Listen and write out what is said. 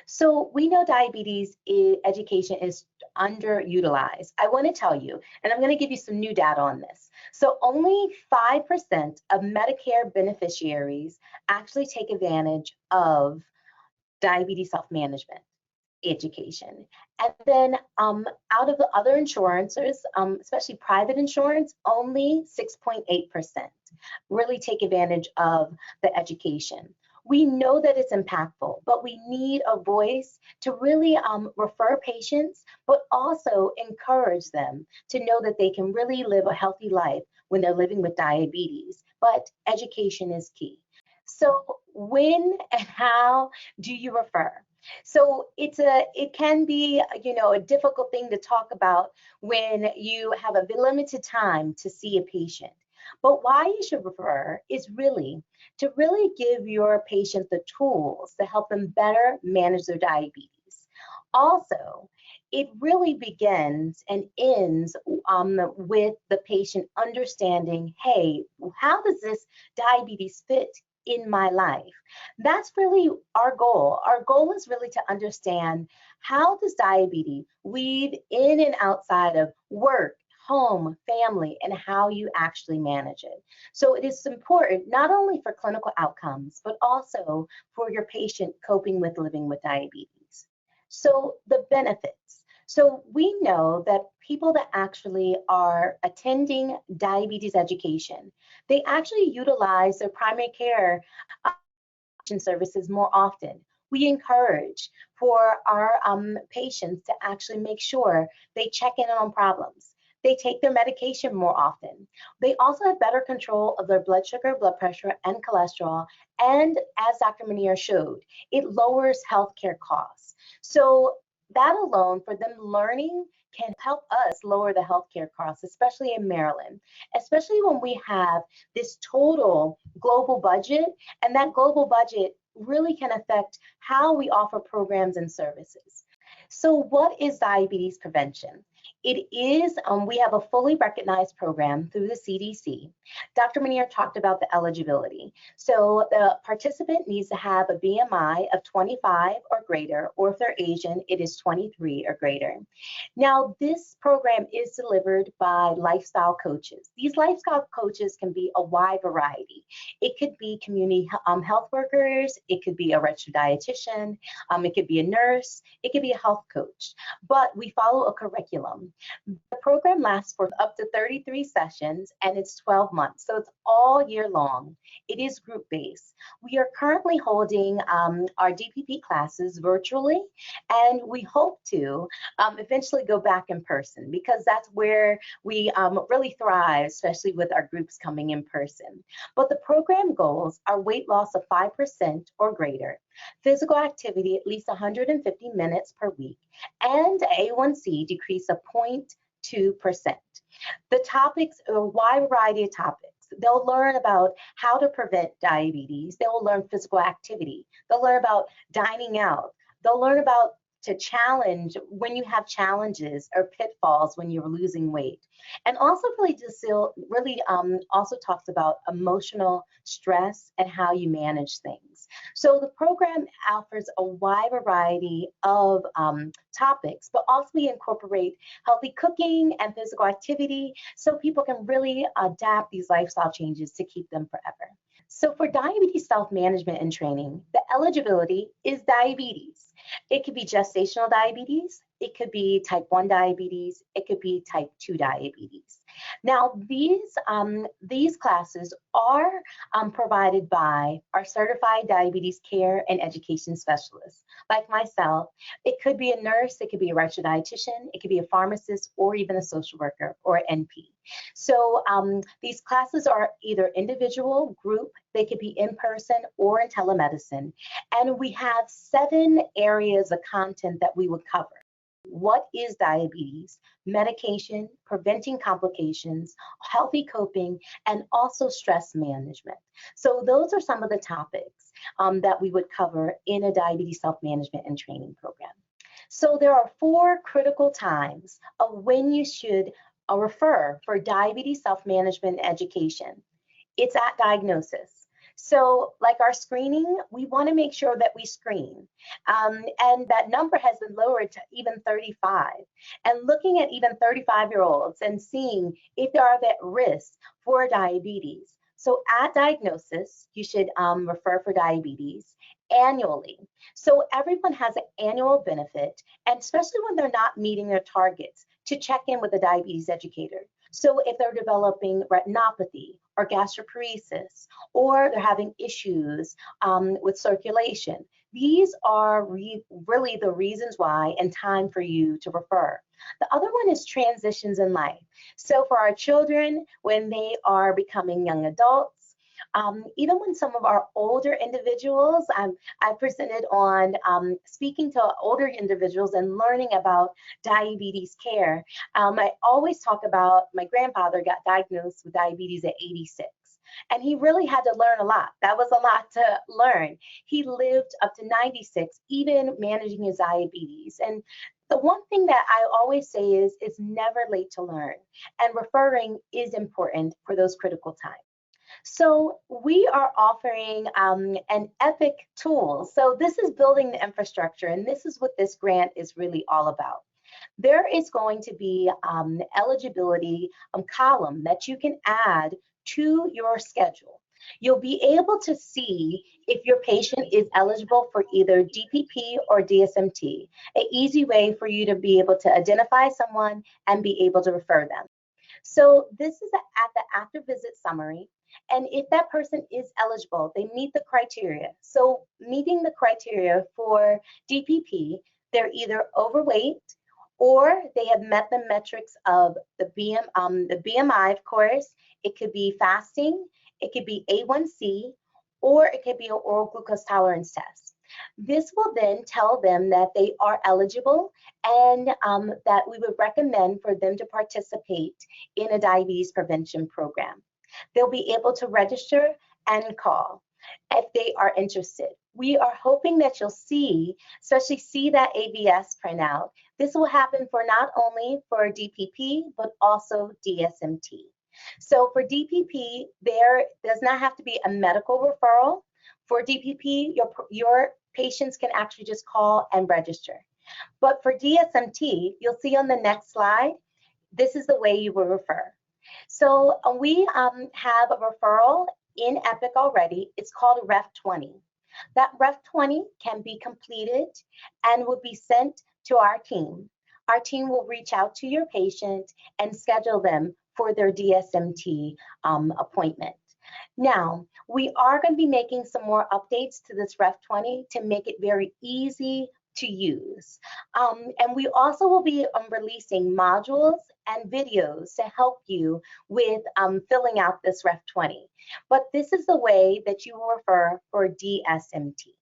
So we know diabetes education is underutilized. I want to tell you, and I'm going to give you some new data on this. So only 5% of Medicare beneficiaries actually take advantage of diabetes self-management education. And then out of the other insurances, especially private insurance, only 6.8% really take advantage of the education. We know that it's impactful, but we need a voice to really refer patients, but also encourage them to know that they can really live a healthy life when they're living with diabetes. But education is key. So when and how do you refer? So it can be, a difficult thing to talk about when you have a limited time to see a patient. But why you should refer is really to really give your patient the tools to help them better manage their diabetes. Also, it really begins and ends with the patient understanding, hey, how does this diabetes fit in my life? That's really our goal. Our goal is really to understand, how does diabetes weave in and outside of work, home, family, and how you actually manage it. So it is important not only for clinical outcomes, but also for your patient coping with living with diabetes. So the benefits. So we know that people that actually are attending diabetes education, they actually utilize their primary care services more often. We encourage for our patients to actually make sure they check in on problems. They take their medication more often. They also have better control of their blood sugar, blood pressure, and cholesterol. And as Dr. Manier showed, it lowers healthcare costs. So that alone, for them learning, can help us lower the healthcare costs, especially in Maryland, especially when we have this total global budget, and that global budget really can affect how we offer programs and services. So what is diabetes prevention? It is, we have a fully recognized program through the CDC. Dr. Manier talked about the eligibility. So the participant needs to have a BMI of 25 or greater, or if they're Asian, it is 23 or greater. Now, this program is delivered by lifestyle coaches. These lifestyle coaches can be a wide variety. It could be community health workers, it could be a registered dietitian, it could be a nurse, it could be a health coach, but we follow a curriculum. The program lasts for up to 33 sessions, and it's 12 months, so it's all year long. It is group-based. We are currently holding our DPP classes virtually, and we hope to eventually go back in person, because that's where we really thrive, especially with our groups coming in person. But the program goals are weight loss of 5% or greater, physical activity at least 150 minutes per week, and A1C decrease of 0.2%. The topics are a wide variety of topics. They'll learn about how to prevent diabetes. They will learn physical activity. They'll learn about dining out. They'll learn about to challenge when you have challenges or pitfalls when you're losing weight. And also really also talks about emotional stress and how you manage things. So the program offers a wide variety of topics, but also we incorporate healthy cooking and physical activity so people can really adapt these lifestyle changes to keep them forever. So for diabetes self-management and training, the eligibility is diabetes. It could be gestational diabetes, it could be type 1 diabetes, it could be type 2 diabetes. Now, these classes are provided by our certified diabetes care and education specialists, like myself. It could be a nurse, it could be a registered dietitian, it could be a pharmacist, or even a social worker or NP. So these classes are either individual, group, they could be in person or in telemedicine. And we have 7 areas of content that we would cover. What is diabetes, medication, preventing complications, healthy coping, and also stress management. So those are some of the topics that we would cover in a diabetes self-management and training program. So there are 4 critical times of when you should refer for diabetes self-management education. It's at diagnosis. So like our screening, we want to make sure that we screen. And that number has been lowered to even 35. And looking at even 35-year-olds and seeing if they are at risk for diabetes. So at diagnosis, you should refer for diabetes annually. So everyone has an annual benefit, and especially when they're not meeting their targets, to check in with a diabetes educator. So if they're developing retinopathy or gastroparesis, or they're having issues with circulation, these are really the reasons why and time for you to refer. The other one is transitions in life. So for our children, when they are becoming young adults, even when some of our older individuals, I presented on speaking to older individuals and learning about diabetes care. I always talk about my grandfather got diagnosed with diabetes at 86. And he really had to learn a lot. That was a lot to learn. He lived up to 96, even managing his diabetes. And the one thing that I always say is it's never late to learn. And referring is important for those critical times. So we are offering an EPIC tool. So this is building the infrastructure, and this is what this grant is really all about. There is going to be an eligibility column that you can add to your schedule. You'll be able to see if your patient is eligible for either DPP or DSMT, an easy way for you to be able to identify someone and be able to refer them. So this is at the after visit summary. And if that person is eligible, they meet the criteria. So meeting the criteria for DPP, they're either overweight or they have met the metrics of the BMI, of course. It could be fasting, it could be A1C, or it could be an oral glucose tolerance test. This will then tell them that they are eligible and that we would recommend for them to participate in a diabetes prevention program. They'll be able to register and call if they are interested. We are hoping that you'll see, especially see that ABS printout. This will happen for not only for DPP, but also DSMT. So for DPP, there does not have to be a medical referral. For DPP, your patients can actually just call and register. But for DSMT, you'll see on the next slide, this is the way you will refer. So we have a referral in EPIC already. It's called Ref 20. That Ref 20 can be completed and will be sent to our team. Our team will reach out to your patient and schedule them for their DSMT appointment. Now, we are going to be making some more updates to this Ref 20 to make it very easy to use. And we also will be releasing modules and videos to help you with filling out this Ref 20. But this is the way that you will refer for DSMT.